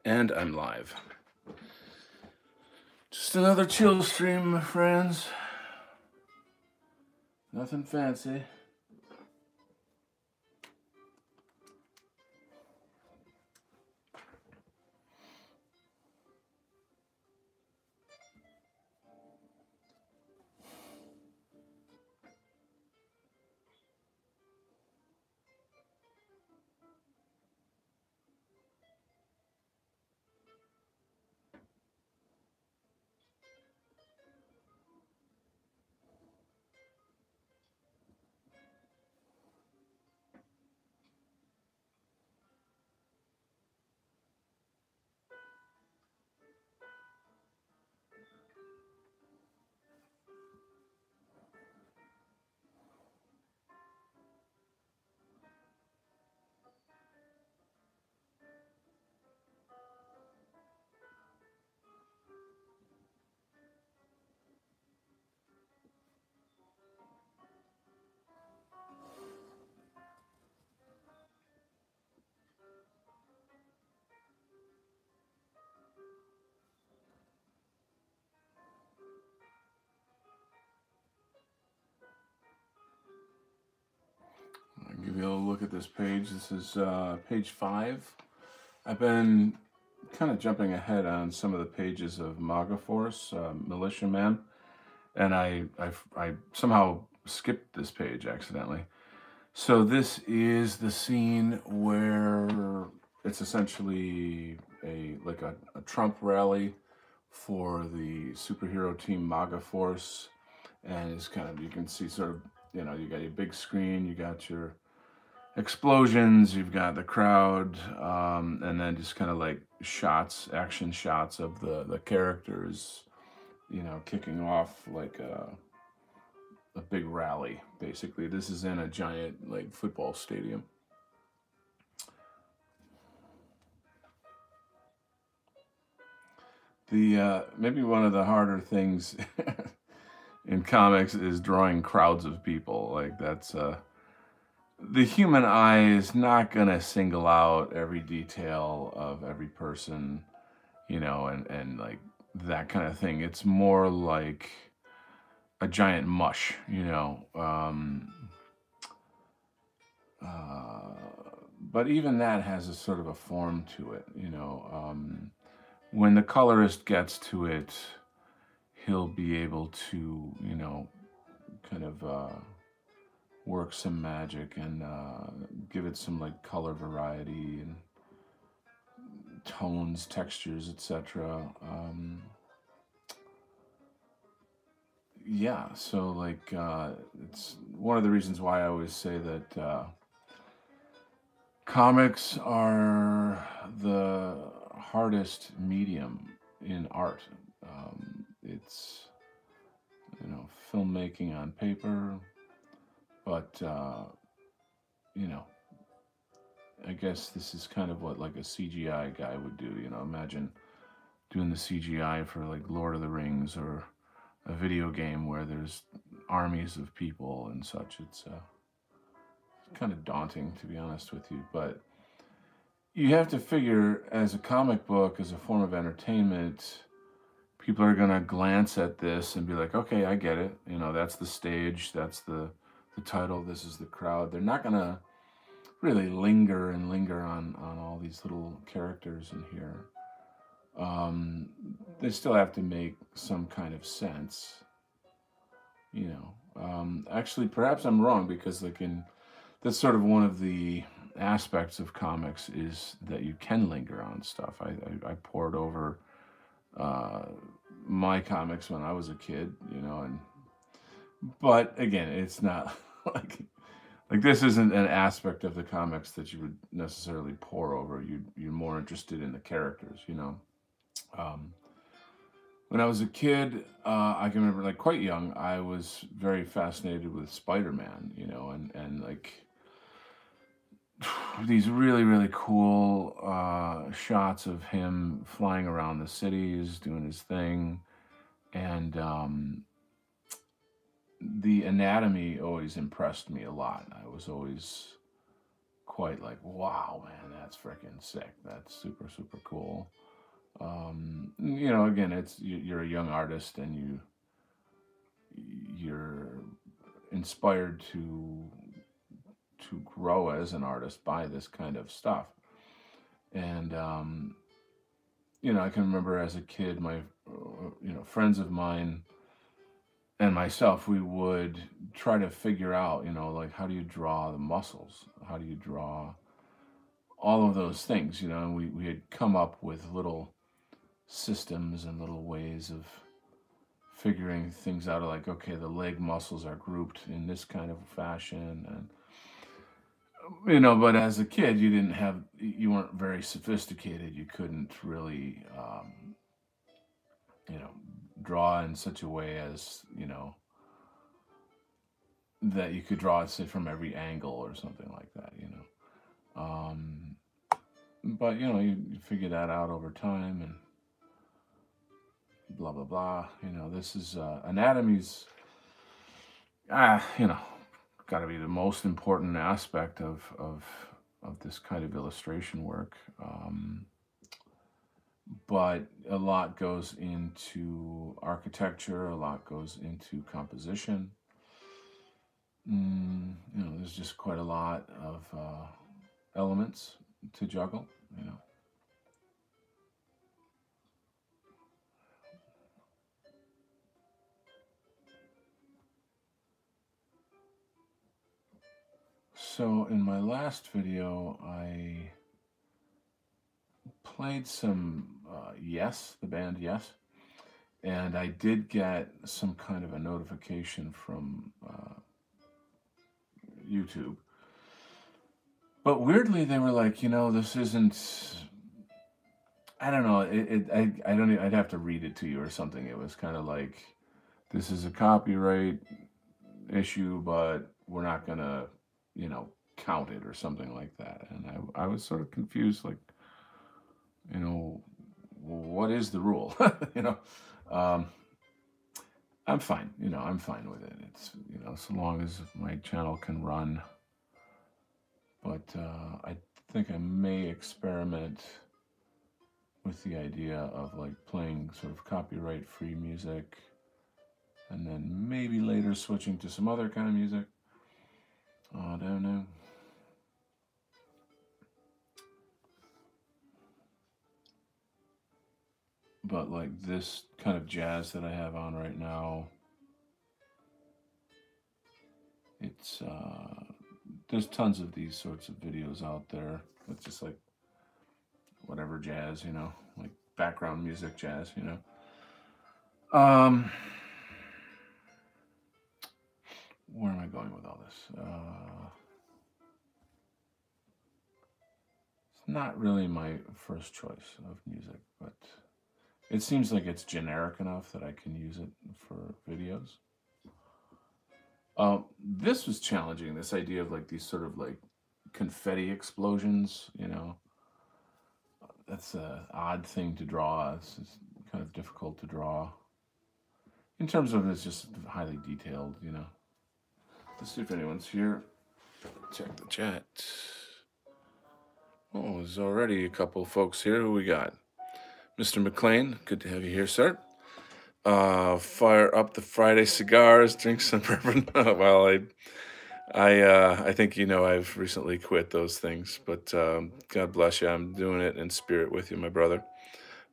And I'm live. Just another chill stream, my friends. Nothing fancy. I'll give you a look at this page. This is page 5. I've been kind of jumping ahead on some of the pages of MAGA Force, Militiaman, and I somehow skipped this page accidentally. So this is the scene where it's essentially a Trump rally for the superhero team MAGA Force, and it's kind of, you can see sort of, you know, you got your big screen, you got your explosions, you've got the crowd, and then just kind of like shots, action shots of the characters, you know, kicking off like a big rally. Basically, this is in a giant like football stadium. The maybe one of the harder things in comics is drawing crowds of people. Like that's the human eye is not gonna single out every detail of every person, you know, and like that kind of thing. It's more like a giant mush, you know. But even that has a sort of a form to it, you know. When the colorist gets to it, he'll be able to, you know, kind of work some magic and give it some like color variety and tones, textures, etc. Yeah, so like it's one of the reasons why I always say that comics are the hardest medium in art. It's, you know, filmmaking on paper, but you know, I guess this is kind of what like a CGI guy would do. You know, imagine doing the CGI for like Lord of the Rings or a video game where there's armies of people and such. It's kind of daunting, to be honest with you, but you have to figure, as a comic book, as a form of entertainment, people are going to glance at this and be like, okay, I get it. You know, that's the stage, that's the title, this is the crowd. They're not going to really linger on all these little characters in here. They still have to make some kind of sense, you know. Actually, perhaps I'm wrong, because like that's sort of one of the aspects of comics, is that you can linger on stuff. I poured over my comics when I was a kid, you know, but again, it's not like this isn't an aspect of the comics that you would necessarily pour over. You're more interested in the characters, you know. When I was a kid, I can remember, like quite young, I was very fascinated with Spider-Man, you know, and like these really cool shots of him flying around the cities, doing his thing, and the anatomy always impressed me a lot. I was always quite like, wow, man, that's freaking sick. That's super cool. You know, again, you're a young artist, and you're inspired to grow as an artist by this kind of stuff. And you know, I can remember as a kid, my you know, friends of mine and myself, we would try to figure out, you know, like, how do you draw the muscles? How do you draw all of those things? You know, and we had come up with little systems and little ways of figuring things out, like, okay, the leg muscles are grouped in this kind of fashion. And you know, but as a kid, you weren't very sophisticated. You couldn't really you know, draw in such a way as, you know, that you could draw it, say, from every angle or something like that, you know. But, you know, you figure that out over time, and blah, blah, blah. You know, this is anatomy's, you know, got to be the most important aspect of this kind of illustration work. But a lot goes into architecture, a lot goes into composition. You know, there's just quite a lot of elements to juggle, you know. So in my last video, I played some Yes, the band Yes, and I did get some kind of a notification from YouTube. But weirdly, they were like, you know, this isn't. I don't know. I don't. I'd have to read it to you or something. It was kind of like, this is a copyright issue, but we're not gonna, you know, count it or something like that. And I was sort of confused, like, you know, what is the rule? You know, um, I'm fine. You know, I'm fine with it. It's, you know, so long as my channel can run. But I think I may experiment with the idea of, like, playing sort of copyright-free music, and then maybe later switching to some other kind of music. I don't know. But like this kind of jazz that I have on right now, it's there's tons of these sorts of videos out there. It's just like whatever jazz, you know, like background music jazz, you know. Where am I going with all this? It's not really my first choice of music, but it seems like it's generic enough that I can use it for videos. This was challenging, this idea of like these sort of like confetti explosions, you know. That's an odd thing to draw. It's kind of difficult to draw. In terms of it's just highly detailed, you know. Let's see if anyone's here. Check the chat. Oh, there's already a couple folks here. Who we got? Mr. McLean, good to have you here, sir. Fire up the Friday cigars, drink some bourbon. Well, I think, you know, I've recently quit those things, but God bless you. I'm doing it in spirit with you, my brother.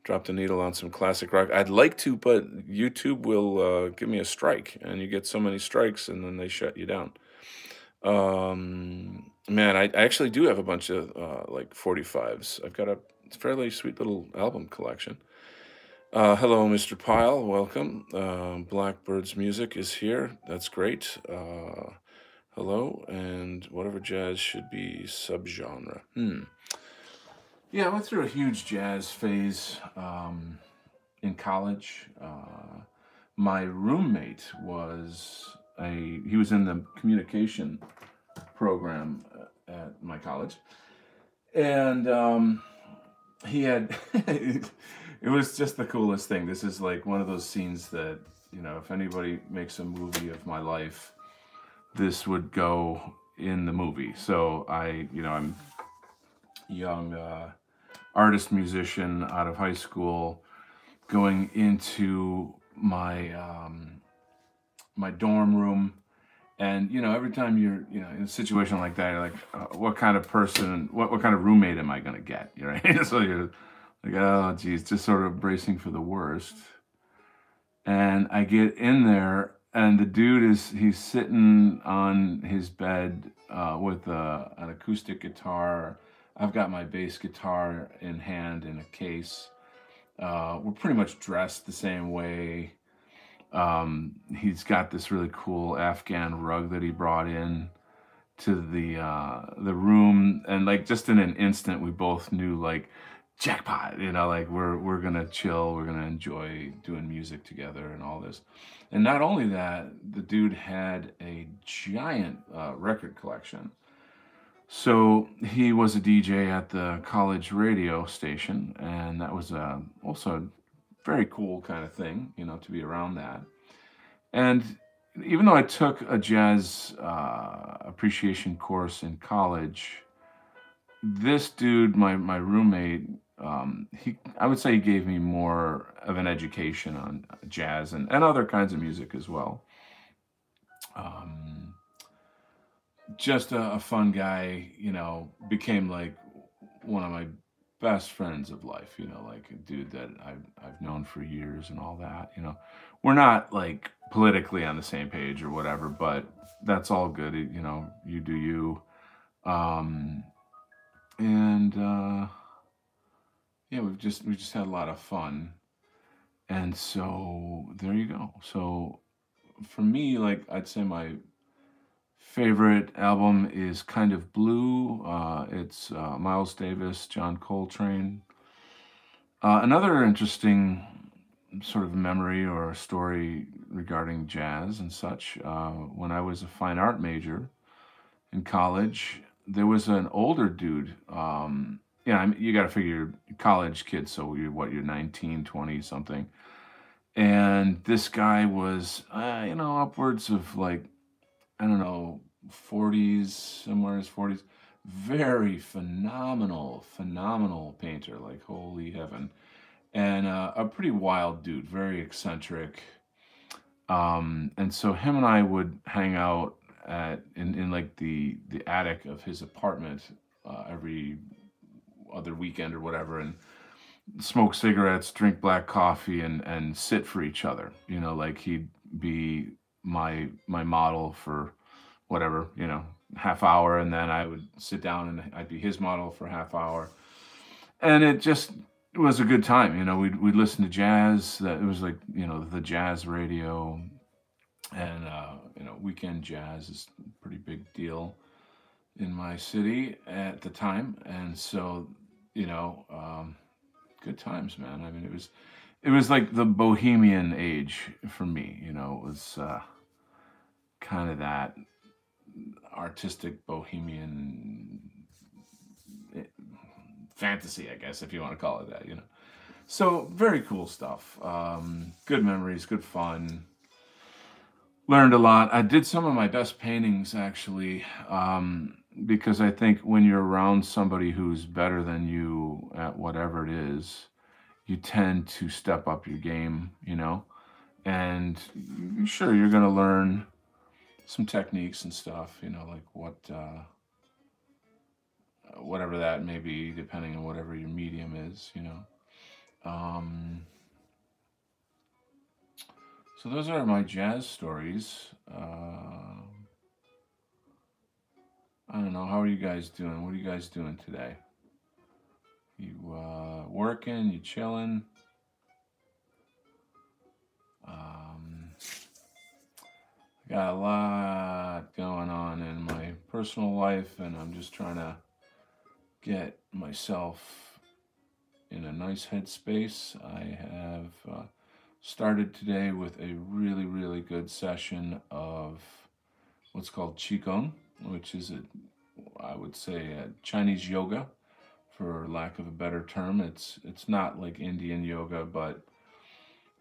Dropped a needle on some classic rock. I'd like to, but YouTube will give me a strike, and you get so many strikes, and then they shut you down. Man, I actually do have a bunch of like 45s. I've got a fairly sweet little album collection. Hello, Mr. Pyle. Welcome. Blackbird's music is here. That's great. Hello, and whatever jazz should be subgenre. Yeah, I went through a huge jazz phase in college. My roommate he was in the communication program at my college, and he had it was just the coolest thing. This is like one of those scenes that, you know, if anybody makes a movie of my life, this would go in the movie. So I'm young artist musician out of high school, going into my dorm room. And every time you're in a situation like that, you're like, what kind of person, what kind of roommate am I going to get? Right? So you're like, oh geez, just sort of bracing for the worst. And I get in there, and the dude he's sitting on his bed with an acoustic guitar. I've got my bass guitar in hand in a case. We're pretty much dressed the same way. He's got this really cool Afghan rug that he brought in to the room, and like just in an instant, we both knew, like, jackpot. Like, we're gonna chill, we're gonna enjoy doing music together and all this. And not only that, the dude had a giant record collection. So he was a DJ at the college radio station, and that was also a very cool kind of thing, to be around that. And even though I took a jazz appreciation course in college, this dude, my roommate, I would say he gave me more of an education on jazz and other kinds of music as well. Um, just a fun guy, became like one of my best friends of life, like a dude that I've known for years and all that. We're not like politically on the same page or whatever, but that's all good. You do you. Um, and Yeah, we just had a lot of fun. And so there you go. So for me, like, I'd say my favorite album is Kind of Blue. It's Miles Davis, John Coltrane. Another interesting sort of memory or story regarding jazz and such. When I was a fine art major in college, there was an older dude. Yeah, you got to figure college kids, so you're 19, 20 something. And this guy was, upwards of, like, I don't know, 40s, somewhere in his 40s. Very phenomenal painter, like, holy heaven. And a pretty wild dude, very eccentric. And so him and I would hang out in like the attic of his apartment every other weekend or whatever, and smoke cigarettes, drink black coffee, and sit for each other. Like, he'd be my model for whatever, half hour, and then I would sit down and I'd be his model for half hour. And it just was a good time. We'd listen to jazz. That it was like, the jazz radio. And weekend jazz is a pretty big deal in my city at the time. And so, good times, man. I mean, it was like the bohemian age for me. It was kind of that artistic bohemian fantasy, I guess, if you want to call it that. So very cool stuff. Good memories, good fun. Learned a lot. I did some of my best paintings, actually, because I think when you're around somebody who's better than you at whatever it is, you tend to step up your game. And sure, you're going to learn some techniques and stuff, like whatever that may be, depending on whatever your medium is. Um, so those are my jazz stories. I don't know. How are you guys doing? What are you guys doing today? You working? You chilling? I got a lot going on in my personal life, and I'm just trying to get myself in a nice headspace. I have started today with a really, really good session of what's called Qigong, which is, I would say, a Chinese yoga, for lack of a better term. It's not like Indian yoga, but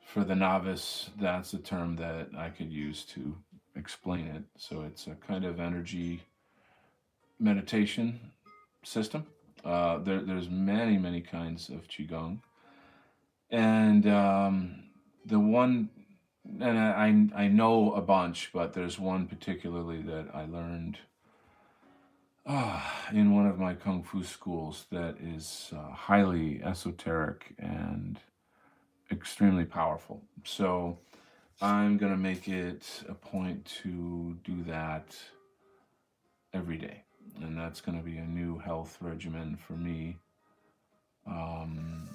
for the novice, that's a term that I could use to explain it. So it's a kind of energy meditation system. There's many, many kinds of qigong, and the one, and I know a bunch, but there's one particularly that I learned in one of my kung fu schools that is highly esoteric and extremely powerful. So I'm gonna make it a point to do that every day, and that's gonna be a new health regimen for me. Um,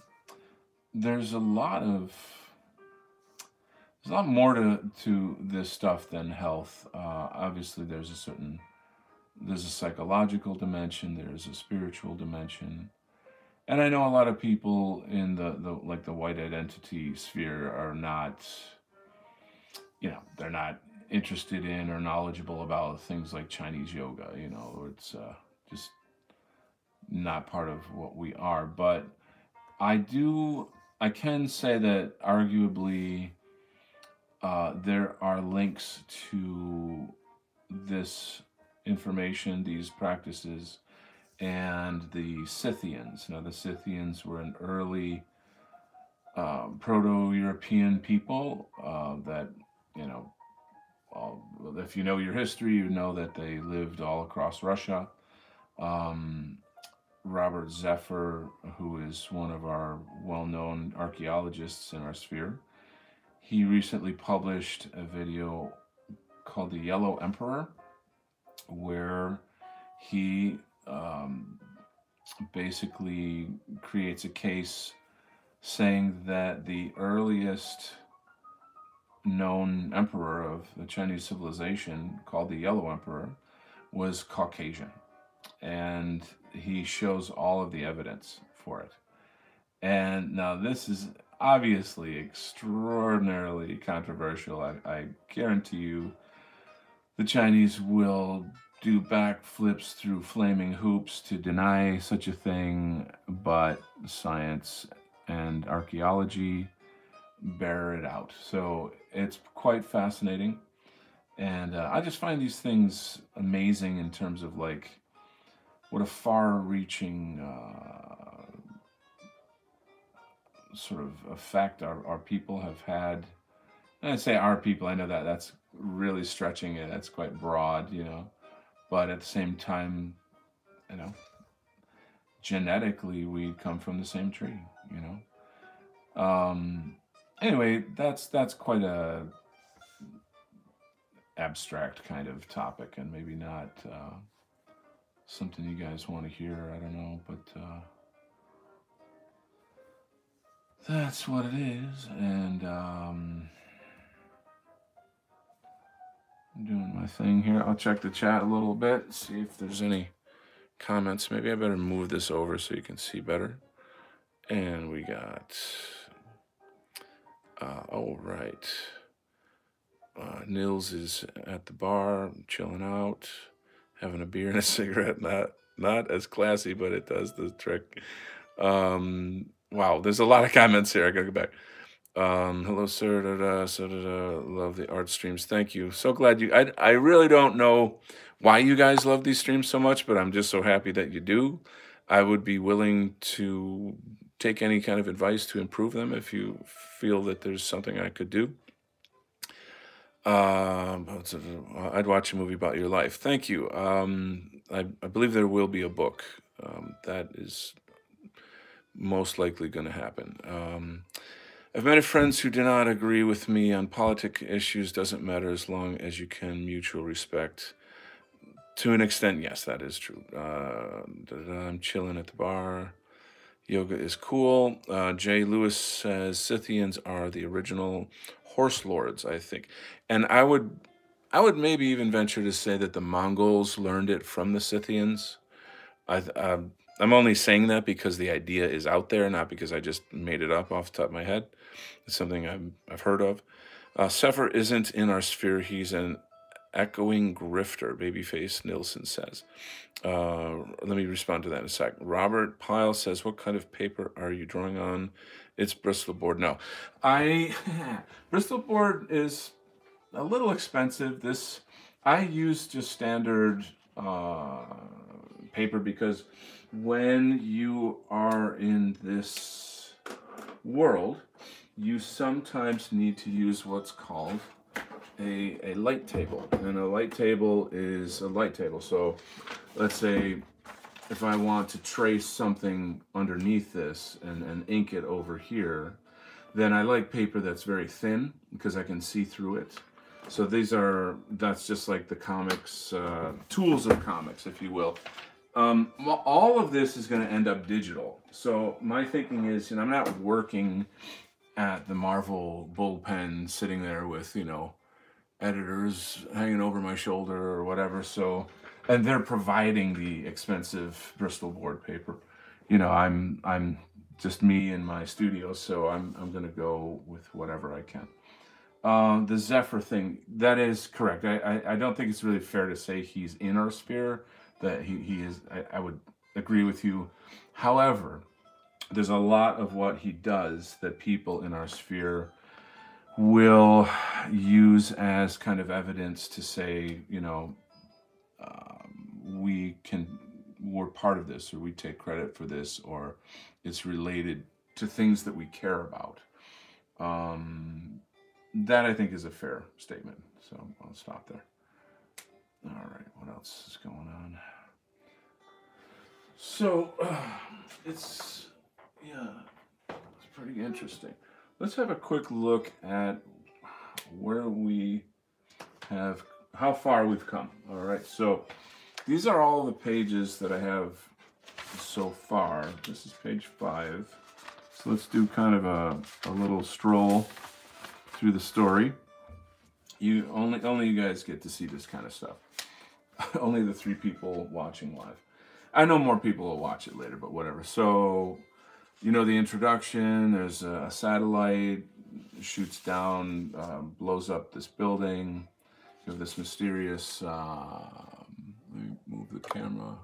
there's a lot of there's a lot more to this stuff than health. Obviously, there's a psychological dimension, there's a spiritual dimension, and I know a lot of people in the like the white identity sphere are not, they're not interested in or knowledgeable about things like Chinese yoga. It's just not part of what we are. But I do, I can say that arguably there are links to this information, these practices, and the Scythians. Now, the Scythians were an early Proto-European people that, you know, if you know your history, you know that they lived all across Russia. Um, Robert Zephyr, who is one of our well-known archaeologists in our sphere, he recently published a video called The Yellow Emperor, where he basically creates a case saying that the earliest known emperor of the Chinese civilization, called the Yellow Emperor, was Caucasian. And he shows all of the evidence for it. And now this is obviously extraordinarily controversial. I guarantee you the Chinese will do backflips through flaming hoops to deny such a thing, but science and archaeology bear it out. So it's quite fascinating. And I just find these things amazing in terms of like what a far-reaching sort of effect our people have had. And I say our people, I know that that's really stretching it. That's quite broad, But at the same time, you know, genetically we come from the same tree. Anyway, that's quite a abstract kind of topic, and maybe not something you guys want to hear. I don't know, but that's what it is. And I'm doing my thing here. I'll check the chat a little bit, see if there's any comments. Maybe I better move this over so you can see better. And we got, oh, right. Nils is at the bar, chilling out, having a beer and a cigarette. Not as classy, but it does the trick. Wow, there's a lot of comments here. I gotta go back. Hello, sir. Love the art streams. Thank you. So glad you. I really don't know why you guys love these streams so much, but I'm just so happy that you do. I would be willing to take any kind of advice to improve them if you feel that there's something I could do. I'd watch a movie about your life. Thank you. I believe there will be a book. That is most likely going to happen. I've met friends who do not agree with me on politic issues. Doesn't matter as long as you can mutual respect. To an extent, yes, that is true. I'm chilling at the bar. Yoga is cool. Jay Lewis says Scythians are the original horse lords, I think. And I would maybe even venture to say that the Mongols learned it from the Scythians. I'm only saying that because the idea is out there, not because I just made it up off the top of my head. It's something I've heard of. Zephyr isn't in our sphere. He's an echoing grifter, Babyface Nilsson says. Let me respond to that in a sec. Robert Pyle says, what kind of paper are you drawing on? It's Bristol board. No, Bristol board is a little expensive. I use just standard paper, because when you are in this world, you sometimes need to use what's called a light table. And a light table is a light table. So let's say if I want to trace something underneath this and ink it over here, then I like paper that's very thin because I can see through it. So that's just like the comics, tools of comics, if you will. All of this is going to end up digital. So my thinking is, I'm not working at the Marvel bullpen sitting there with, editors hanging over my shoulder or whatever. So, and they're providing the expensive Bristol board paper. I'm just me in my studio, so I'm going to go with whatever I can. The Zephyr thing, that is correct. I don't think it's really fair to say he's in our sphere, that he is. I would agree with you. However, there's a lot of what he does that people in our sphere will use as kind of evidence to say, we're part of this, or we take credit for this, or it's related to things that we care about. That I think is a fair statement. So I'll stop there. All right, what else is going on? So it's pretty interesting. Let's have a quick look at where we have, how far we've come. All right, so these are all the pages that I have so far. This is page 5. So let's do kind of a little stroll through the story. Only you guys get to see this kind of stuff. Only the 3 people watching live. I know more people will watch it later, but whatever. So, the introduction, there's a satellite, shoots down, blows up this building. You have this mysterious, let me move the camera,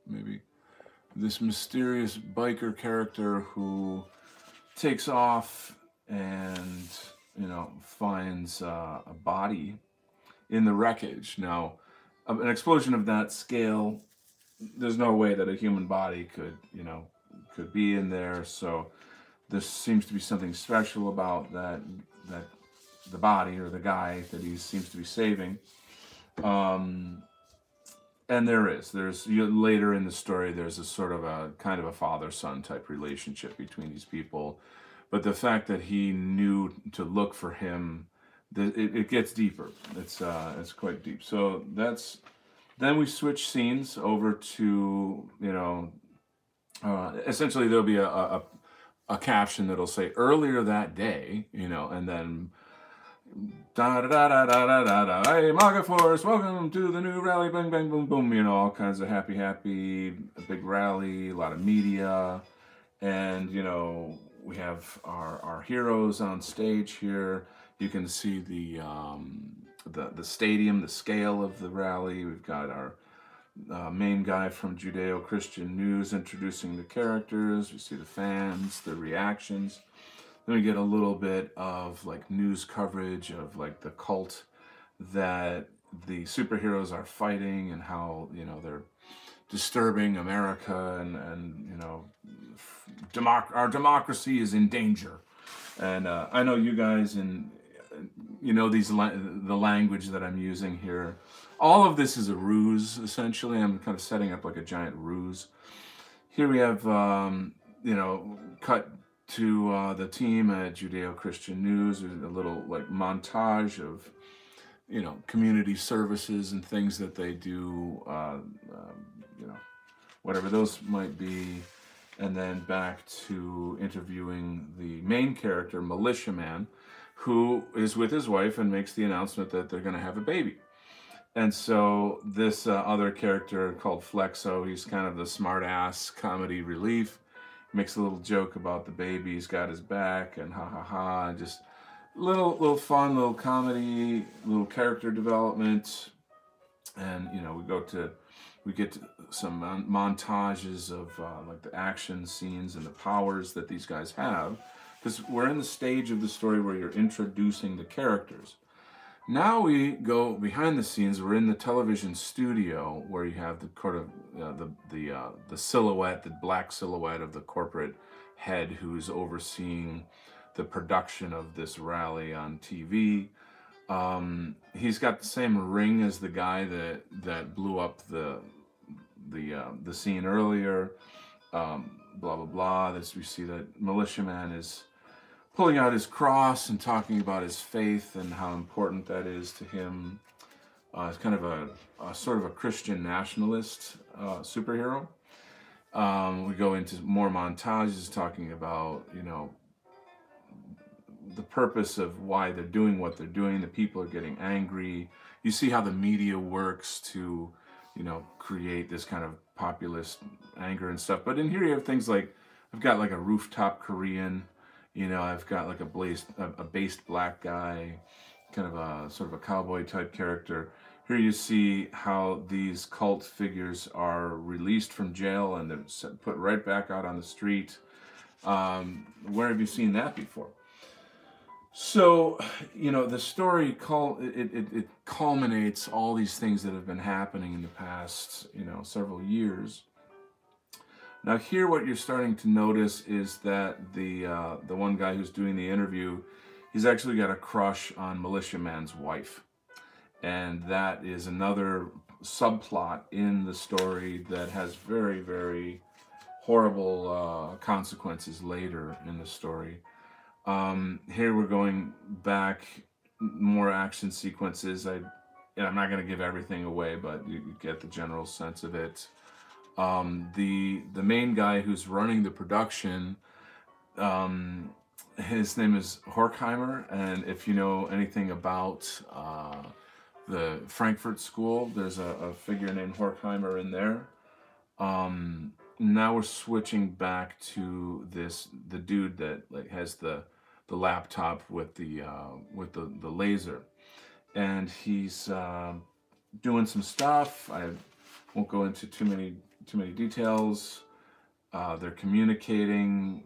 maybe. This mysterious biker character who takes off and, finds a body in the wreckage. Now, an explosion of that scale, there's no way that a human body could be in there. So there seems to be something special about that the body or the guy that he seems to be saving. And there's later in the story, there's a sort of a kind of a father-son type relationship between these people. But the fact that he knew to look for him, it gets deeper. It's quite deep. So then we switch scenes over to, essentially there'll be a caption that'll say earlier that day, and then da da da da da da da da. Hey, Maga Force, welcome to the new rally, bang bang boom boom. All kinds of happy, a big rally, a lot of media, and we have our heroes on stage here. You can see the stadium, the scale of the rally. We've got our main guy from Judeo-Christian News introducing the characters. We see the fans, the reactions. Then we get a little bit of like news coverage of like the cult that the superheroes are fighting and how they're disturbing America and our democracy is in danger. And I know you guys the language that I'm using here. All of this is a ruse, essentially. I'm kind of setting up like a giant ruse. Here we have, cut to the team at Judeo-Christian News. There's a little like montage of, community services and things that they do, whatever those might be. And then back to interviewing the main character, Militiaman, who is with his wife and makes the announcement that they're going to have a baby. And so this other character called Flexo, he's kind of the smart-ass comedy relief, makes a little joke about the baby, he's got his back, and ha ha ha, and just little fun, little comedy, little character development. And, we get to some montages of like the action scenes and the powers that these guys have. Because we're in the stage of the story where you're introducing the characters. Now we go behind the scenes. We're in the television studio where you have the sort of the silhouette, the black silhouette of the corporate head who's overseeing the production of this rally on TV. He's got the same ring as the guy that blew up the scene earlier. Blah blah blah. This we see that militiaman is pulling out his cross and talking about his faith and how important that is to him. It's kind of a sort of a Christian nationalist superhero. We go into more montages talking about, the purpose of why they're doing what they're doing. The people are getting angry. You see how the media works to, create this kind of populist anger and stuff. But in here you have things like, I've got like a rooftop Korean, I've got like a based black guy, kind of a sort of a cowboy type character. Here you see how these cult figures are released from jail and they're put right back out on the street. Where have you seen that before? So, the story it culminates all these things that have been happening in the past, several years. Now, here, what you're starting to notice is that the one guy who's doing the interview, he's actually got a crush on Militiaman's wife, and that is another subplot in the story that has very, very horrible consequences later in the story. Here we're going back, more action sequences. I'm not going to give everything away, but you get the general sense of it. The main guy who's running the production, his name is Horkheimer, and if you know anything about the Frankfurt School, there's a figure named Horkheimer in there. Now we're switching back to the dude that like has the laptop with the laser, and he's doing some stuff. I won't go into too many details. They're communicating.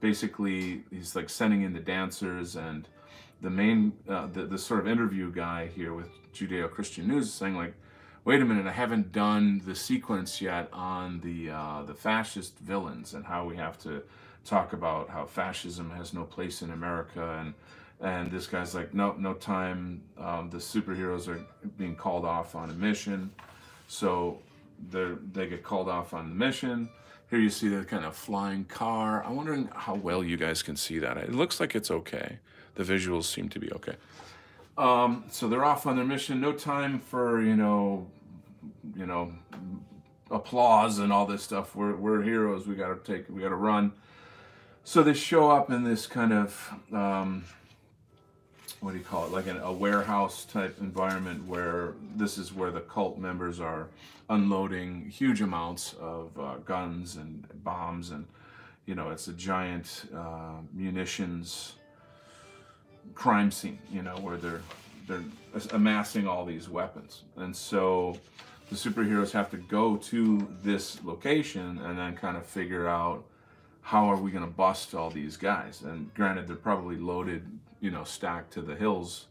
Basically, he's like sending in the dancers, and the main the sort of interview guy here with Judeo-Christian News is saying like, wait a minute, I haven't done the sequence yet on the fascist villains and how we have to talk about how fascism has no place in America, and this guy's like, no time. The superheroes are being called off on a mission, so they get called off on the mission. Here you see the kind of flying car. I'm wondering how well you guys can see that. It looks like it's okay. The visuals seem to be okay. So they're off on their mission. No time for applause and all this stuff. We're heroes. We gotta run. So they show up in this kind of what do you call it? Like a warehouse type environment where this is where the cult members are unloading huge amounts of guns and bombs, and it's a giant munitions crime scene, where they're amassing all these weapons. And so the superheroes have to go to this location and then kind of figure out how are we going to bust all these guys. And granted, they're probably loaded, stacked to the hills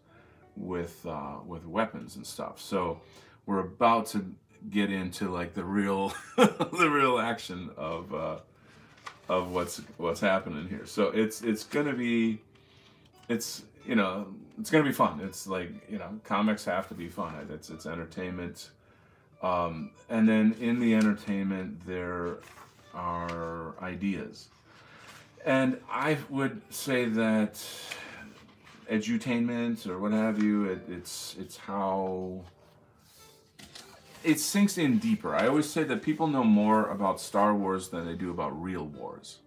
with weapons and stuff. So we're about to get into like the real the real action of what's happening here. So it's gonna be it's gonna be fun. It's like, comics have to be fun. It's entertainment. And then in the entertainment there are ideas, and I would say that edutainment or what have you, it's how it sinks in deeper. I always say that people know more about Star Wars than they do about real wars.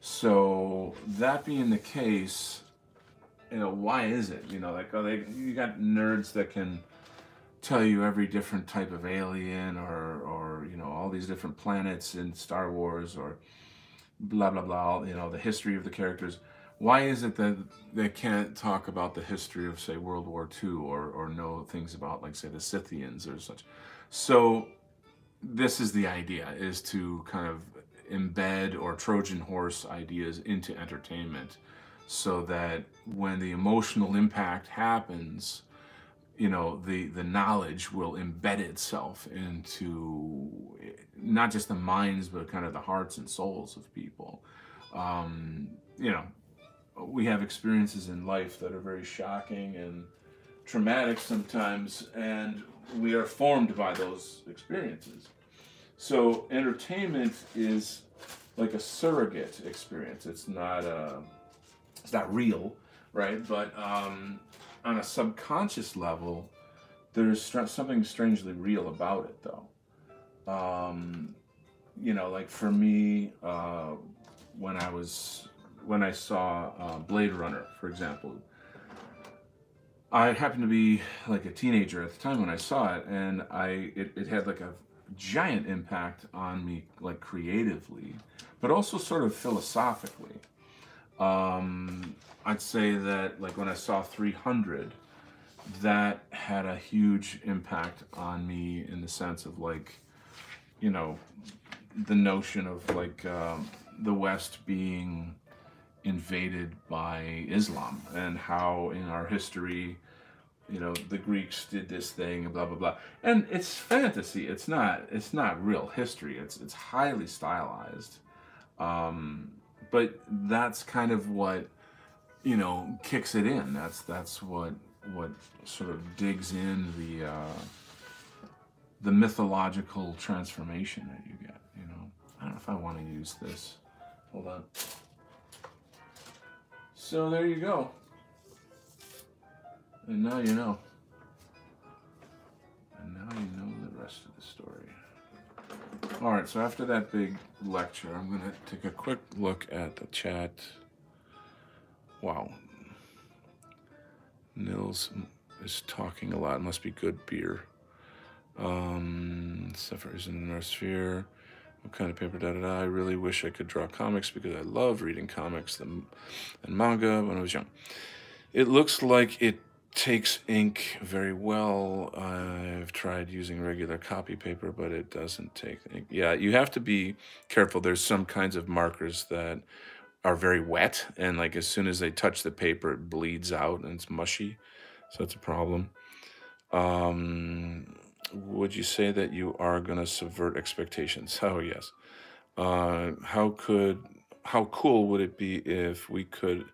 So that being the case, why is it? Like, you got nerds that can tell you every different type of alien or all these different planets in Star Wars, or blah blah blah, the history of the characters. Why is it that they can't talk about the history of, say, World War II, or know things about, like, say, the Scythians or such? So this is the idea, is to kind of embed or Trojan horse ideas into entertainment, so that when the emotional impact happens, you know, the knowledge will embed itself into not just the minds, but kind of the hearts and souls of people. You know, we have experiences in life that are very shocking and traumatic sometimes, and we are formed by those experiences. So entertainment is like a surrogate experience. It's not real, right? But on a subconscious level, there's something strangely real about it, though. You know, like for me, when I saw Blade Runner, for example, I happened to be like a teenager at the time when I saw it, and it had like a giant impact on me, like creatively, but also sort of philosophically. I'd say that like when I saw 300, that had a huge impact on me in the sense of like, you know, the notion of like the West being invaded by Islam, and how in our history, you know, the Greeks did this thing and blah blah blah. And it's fantasy. It's not real history. It's highly stylized. Um, but that's kind of what, you know, kicks it in. That's what sort of digs in the mythological transformation that you get. You know, I don't know if I want to use this. Hold on. So there you go. And now you know. And now you know the rest of the story. All right, so after that big lecture, I'm going to take a quick look at the chat. Wow. Nils is talking a lot. It must be good beer. Suffer is in the North Sphere. What kind of paper? Da da da. I really wish I could draw comics because I love reading comics and manga when I was young. It looks like it takes ink very well. I've tried using regular copy paper, but it doesn't take ink. Yeah, you have to be careful. There's some kinds of markers that are very wet, and like as soon as they touch the paper, it bleeds out and it's mushy. So it's a problem. Would you say that you are going to subvert expectations? Oh, yes. How cool would it be if we could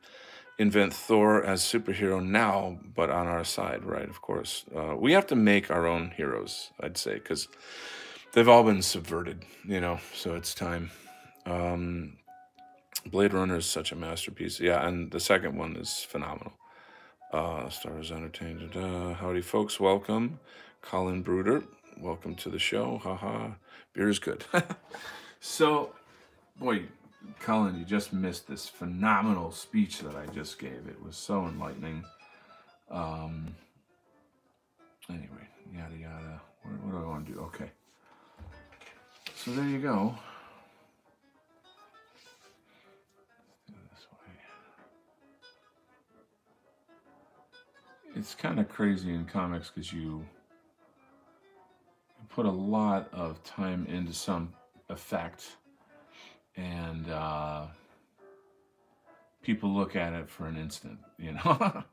invent Thor as superhero now, but on our side, right? Of course. We have to make our own heroes, I'd say, because they've all been subverted, you know, so it's time. Blade Runner is such a masterpiece. Yeah, and the second one is phenomenal. Star Wars Entertainment. Howdy, folks. Welcome. Colin Bruder. Welcome to the show. Haha. Beer is good. So, boy, Colin, you just missed this phenomenal speech that I just gave. It was so enlightening. Anyway, yada yada. What do I want to do? Okay. So there you go. This way. It's kind of crazy in comics because you put a lot of time into some effect, and people look at it for an instant, you know.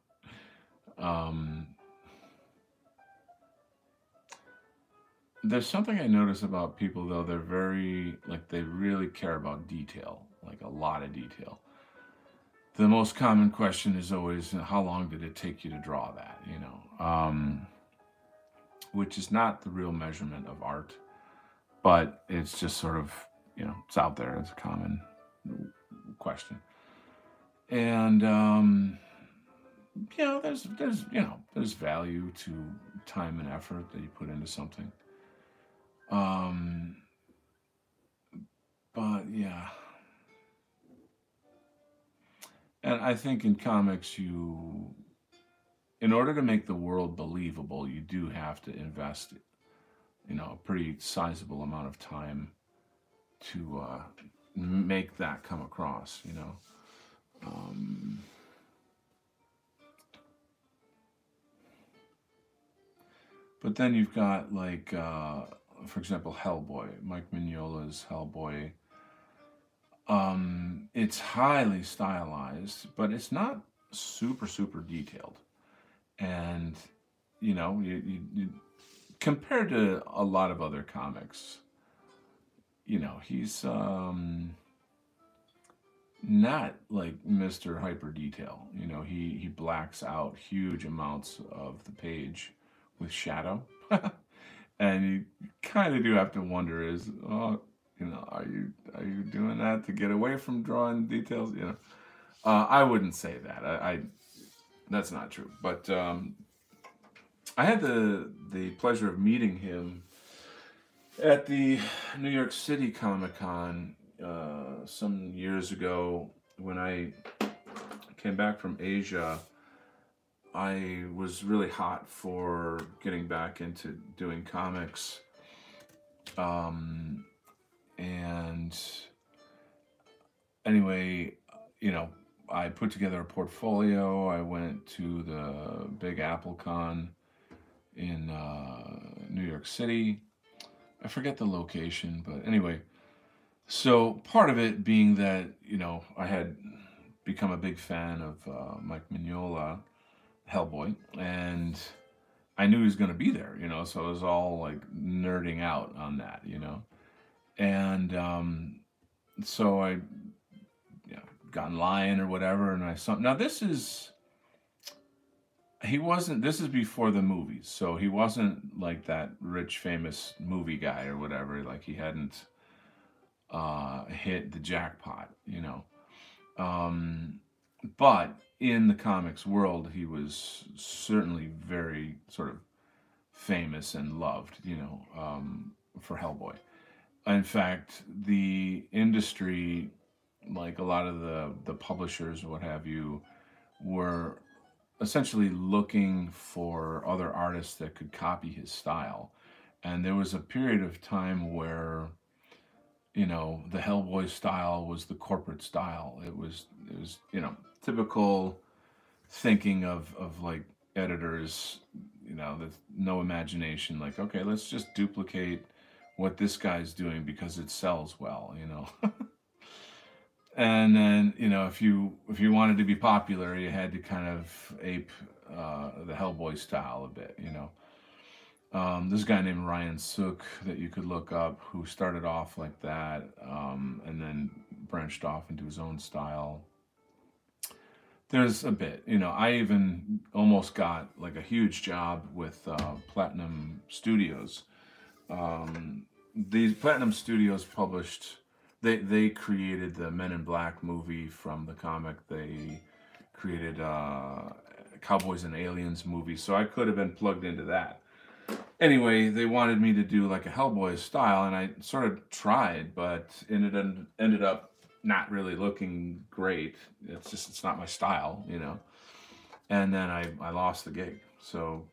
There's something I notice about people, though. They're very, like, they really care about detail, like a lot of detail. The most common question is always, how long did it take you to draw that, you know? Which is not the real measurement of art, but it's just sort of, you know, it's out there. It's a common question. And, you know, there's value to time and effort that you put into something. But yeah. And I think in comics, in order to make the world believable, you do have to invest, you know, a pretty sizable amount of time to make that come across, you know. But then you've got, like, for example, Hellboy, Mike Mignola's Hellboy. It's highly stylized, but it's not super, super detailed. And compared to a lot of other comics, he's not like Mr. Hyper Detail. He blacks out huge amounts of the page with shadow. And you kind of do have to wonder are you doing that to get away from drawing details? I wouldn't say that. I That's not true. But I had the pleasure of meeting him at the New York City Comic Con some years ago. When I came back from Asia, I was really hot for getting back into doing comics. Um, and anyway, you know, I put together a portfolio. I went to the Big Apple Con in New York City. I forget the location, but anyway, so part of it being that I had become a big fan of Mike Mignola, Hellboy, and I knew he was going to be there. So I was all like nerding out on that. And so I got in line or whatever, and I saw. Now he wasn't. This is before the movies, so he wasn't like that rich, famous movie guy or whatever. Like he hadn't hit the jackpot. Um, but in the comics world, he was certainly very sort of famous and loved, for Hellboy. In fact, the industry, like a lot of the publishers or what have you, were essentially looking for other artists that could copy his style. And there was a period of time where the Hellboy style was the corporate style. It was typical thinking of like editors, with no imagination. Like, okay, let's just duplicate what this guy's doing because it sells well. And then if you wanted to be popular, you had to kind of ape the Hellboy style a bit. This guy named Ryan Sook that you could look up, who started off like that, and then branched off into his own style. There's a bit. I even almost got like a huge job with Platinum Studios. These Platinum Studios published. They created the Men in Black movie from the comic. They created Cowboys and Aliens movie, so I could have been plugged into that. Anyway, they wanted me to do like a Hellboy style, and I sort of tried, but ended up not really looking great. It's not my style. And then I lost the gig. So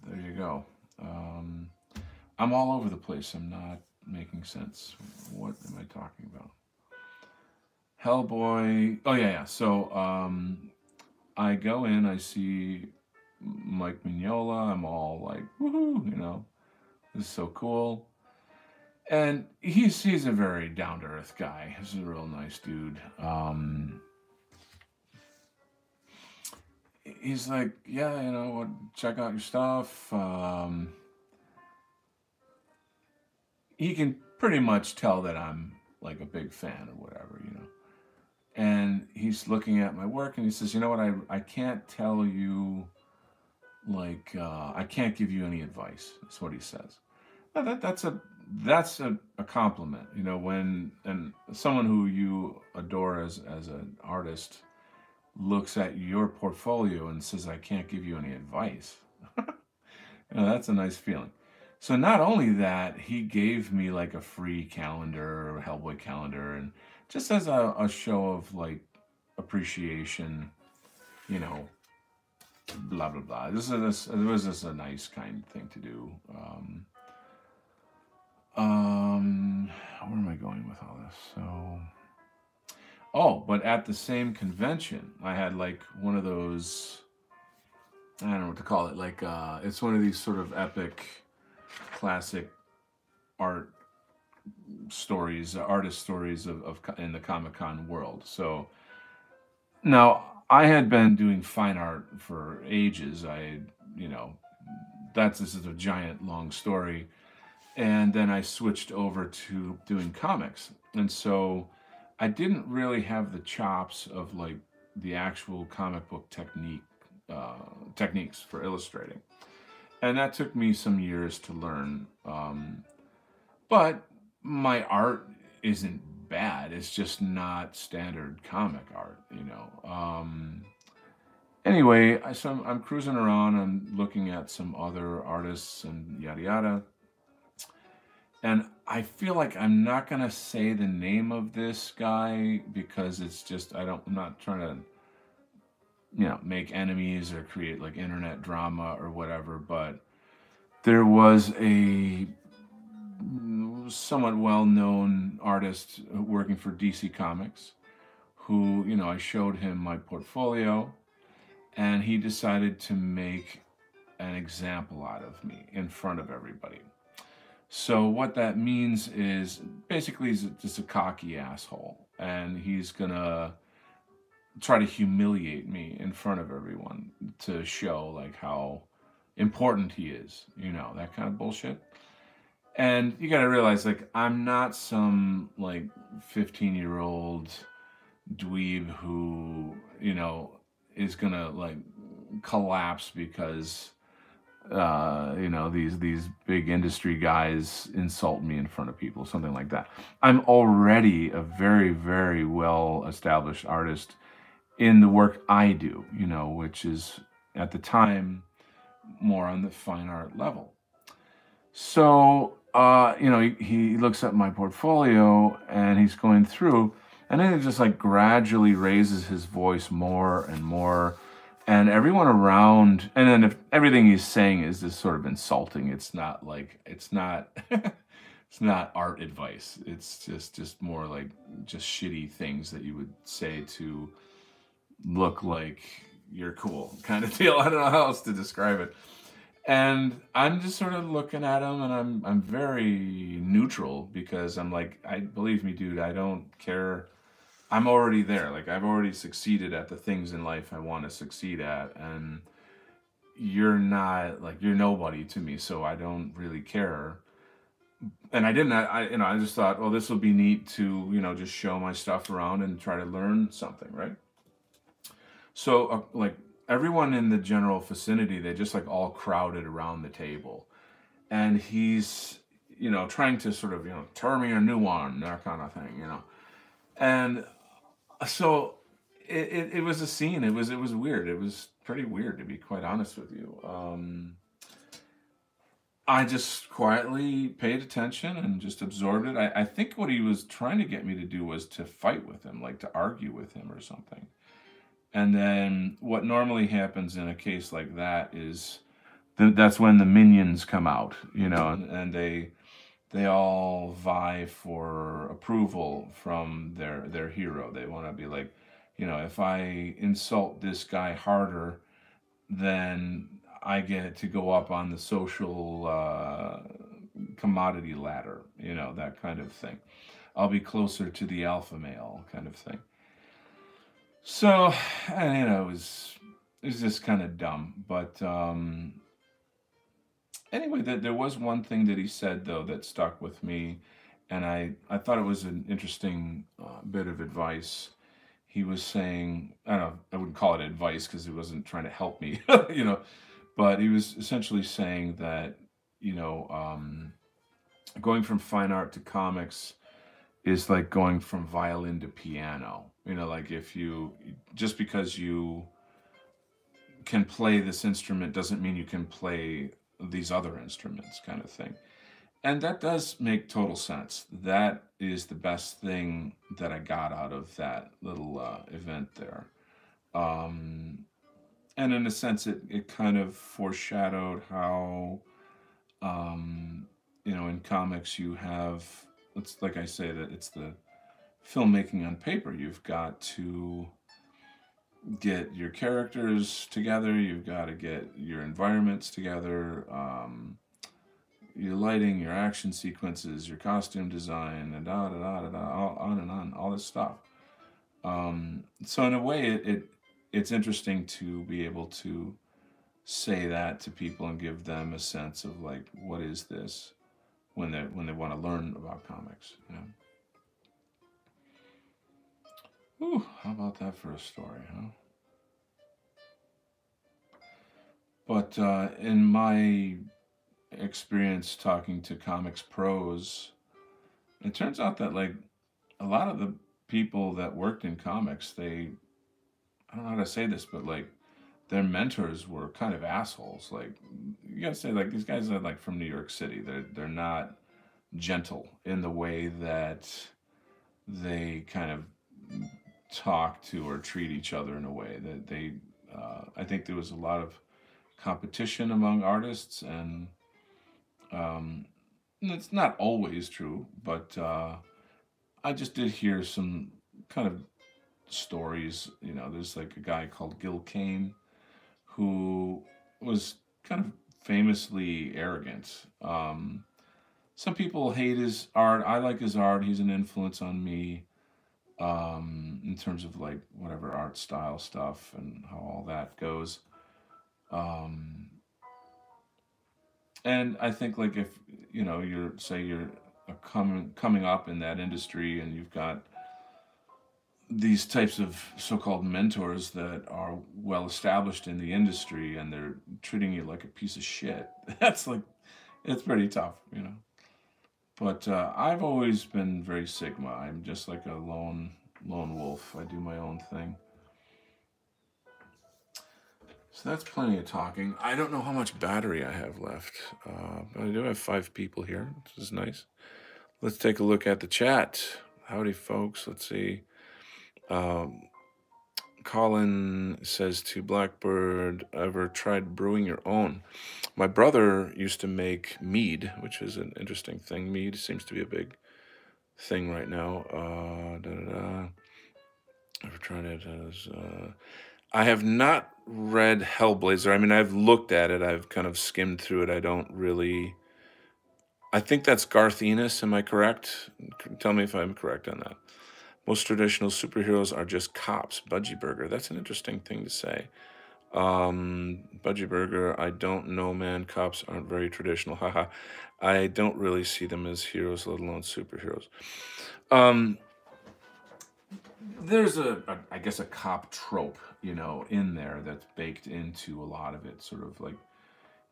there you go. I'm all over the place. I'm not making sense. What am I talking about? Hellboy. Oh yeah. So I go in. I see Mike Mignola. I'm all like, woohoo! This is so cool. And he's a very down to earth guy. He's a real nice dude. He's like, yeah, check out your stuff. He can pretty much tell that I'm like a big fan or whatever. And he's looking at my work and he says, you know what, I can't tell you, like, I can't give you any advice. That's what he says. Now that's a compliment, when and someone who you adore as an artist looks at your portfolio and says, I can't give you any advice. That's a nice feeling. So not only that, he gave me like a free calendar, or a Hellboy calendar, and just as a show of like appreciation, you know, blah blah blah. It was just a nice kind thing to do. Where am I going with all this? So, oh, but at the same convention, I had like one of those. I don't know what to call it. Like, it's one of these sort of epic, classic art stories, artist stories of in the Comic Con world. So now I had been doing fine art for ages. I had, this is a giant long story. And then I switched over to doing comics. And so I didn't really have the chops of like the actual comic book techniques for illustrating. And that took me some years to learn. But my art isn't bad. It's just not standard comic art, you know. Anyway, I'm cruising around. I'm looking at some other artists and yada yada. And I feel like I'm not gonna say the name of this guy because it's just I'm not trying to make enemies or create like internet drama or whatever. But there was a somewhat well-known artist working for DC Comics who I showed him my portfolio, and he decided to make an example out of me in front of everybody. So what that means is basically he's just a cocky asshole, and he's gonna try to humiliate me in front of everyone to show like how important he is, that kind of bullshit. And you got to realize like I'm not some like 15-year-old dweeb who, is gonna like collapse because these big industry guys insult me in front of people, something like that. I'm already a very, very well established artist in the work I do, which is at the time more on the fine art level. So, he looks at my portfolio and he's going through, and then it just like gradually raises his voice more and more. And everyone around, and then if everything he's saying is just sort of insulting, it's not like, it's not art advice. It's just more like just shitty things that you would say to look like you're cool kind of deal. I don't know how else to describe it. And I'm just sort of looking at him, and I'm very neutral because I'm like, I believe me, dude, I don't care. I'm already there. Like I've already succeeded at the things in life I want to succeed at, and you're not like you're nobody to me, so I don't really care. And I didn't. I just thought, well, this will be neat to just show my stuff around and try to learn something, right? So like everyone in the general vicinity, they just like all crowded around the table, and he's trying to sort of turn me a new one, that kind of thing, and so it was a scene. It was weird. It was pretty weird, to be quite honest with you. I just quietly paid attention and just absorbed it. I think what he was trying to get me to do was to fight with him, like to argue with him or something. And then what normally happens in a case like that is that's when the minions come out, and they all vie for approval from their hero. They want to be like, if I insult this guy harder, then I get to go up on the social commodity ladder, that kind of thing. I'll be closer to the alpha male kind of thing. So, and, it was just kind of dumb. But anyway, there was one thing that he said though that stuck with me, and I thought it was an interesting bit of advice. He was saying, I don't know, I wouldn't call it advice because he wasn't trying to help me, but he was essentially saying that going from fine art to comics is like going from violin to piano. Like if you just because you can play this instrument doesn't mean you can play these other instruments, kind of thing. And that does make total sense. That is the best thing that I got out of that little event there. Um, and in a sense, it kind of foreshadowed how, in comics you have, it's like I say, that it's the filmmaking on paper. You've got to get your characters together, you've got to get your environments together, your lighting, your action sequences, your costume design, and da da da da da, on and on, all this stuff. So in a way, it's interesting to be able to say that to people and give them a sense of like, what is this, when they want to learn about comics, you know. Ooh, how about that for a story, huh? But in my experience talking to comics pros, it turns out that like a lot of the people that worked in comics, I don't know how to say this, but like their mentors were kind of assholes. Like you gotta say, like these guys are like from New York City. They're not gentle in the way that they kind of talk to or treat each other in a way that they. I think there was a lot of competition among artists, and um, it's not always true, but I just did hear some kind of stories. You know, there's like a guy called Gil Kane who was kind of famously arrogant. Some people hate his art. I like his art. He's an influence on me in terms of like whatever art style stuff and how all that goes. Um, and I think like if you know you're coming up in that industry and you've got these types of so-called mentors that are well established in the industry and they're treating you like a piece of shit. That's like it's pretty tough, you know. But I've always been very Sigma. I'm just like a lone wolf. I do my own thing. So that's plenty of talking. I don't know how much battery I have left, but I do have 5 people here, which is nice. Let's take a look at the chat. Howdy, folks. Let's see. Um, Colin says to Blackbird, ever tried brewing your own? My brother used to make mead, which is an interesting thing. Mead seems to be a big thing right now. Ever tried it? I have not read Hellblazer. I mean, I've looked at it. I've kind of skimmed through it. I don't really. I think that's Garth Ennis. Am I correct? Tell me if I'm correct on that. Most traditional superheroes are just cops. Budgie Burger. That's an interesting thing to say. Budgie Burger, I don't know, man. Cops aren't very traditional. Haha. I don't really see them as heroes, let alone superheroes. There's I guess, a cop trope, you know, in there that's baked into a lot of it. Sort of like,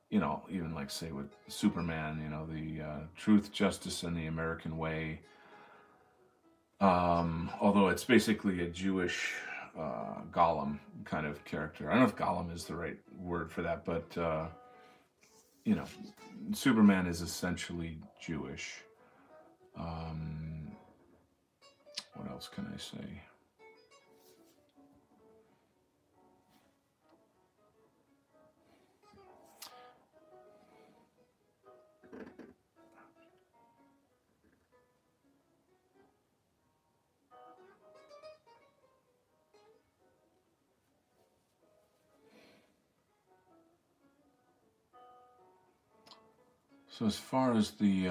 you know, even like say with Superman, you know, the truth, justice, and the American way. Although it's basically a Jewish Gollum kind of character. I don't know if Gollum is the right word for that, but you know, Superman is essentially Jewish. Um, what else can I say? So as far as the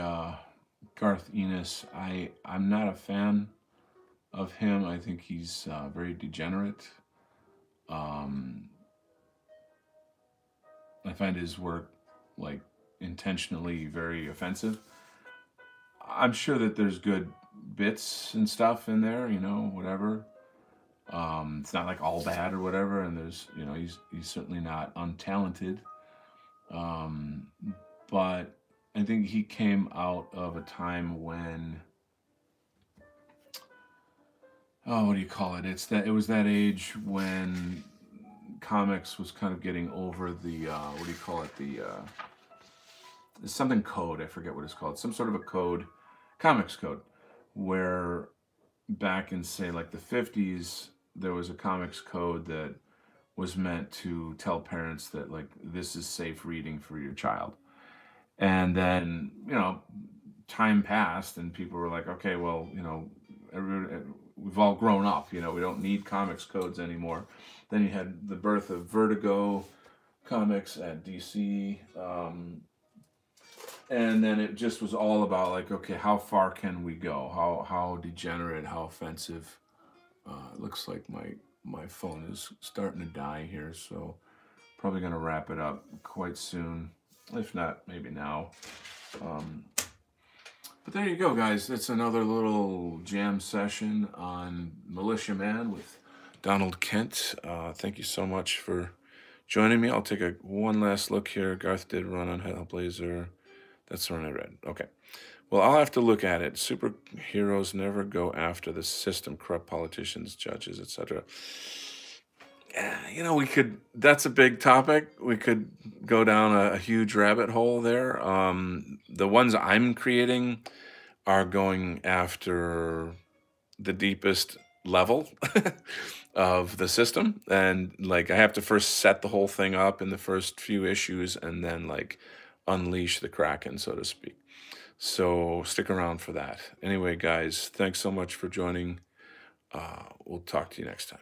Garth Ennis, I'm not a fan of him. I think he's very degenerate. Um, I find his work like intentionally very offensive. I'm sure that there's good bits and stuff in there, you know, whatever. It's not like all bad or whatever, and there's, you know, he's certainly not untalented. Um, but I think he came out of a time when, oh, what do you call it? It was that age when comics was kind of getting over the what do you call it? Something code. I forget what it's called. Some sort of a code, comics code, where back in say like the 50s there was a comics code that was meant to tell parents that like this is safe reading for your child. And then, you know, time passed and people were like, okay, well, you know, we've all grown up, you know, we don't need comics codes anymore. Then you had the birth of Vertigo comics at DC. And then it just was all about like, okay, how far can we go? How degenerate, how offensive. It looks like my phone is starting to die here, so Probably going to wrap it up quite soon. If not, maybe now. But there you go, guys. It's another little jam session on Militiaman with Donald Kent. Thank you so much for joining me. I'll take one last look here. Garth did run on Hellblazer. That's the one I read. Okay. Well, I'll have to look at it. Superheroes never go after the system, corrupt politicians, judges, etc. We could, that's a big topic. We could go down a huge rabbit hole there. The ones I'm creating are going after the deepest level of the system. And like, I have to first set the whole thing up in the first few issues and then like unleash the Kraken, so to speak. So stick around for that. Anyway, guys, thanks so much for joining. We'll talk to you next time.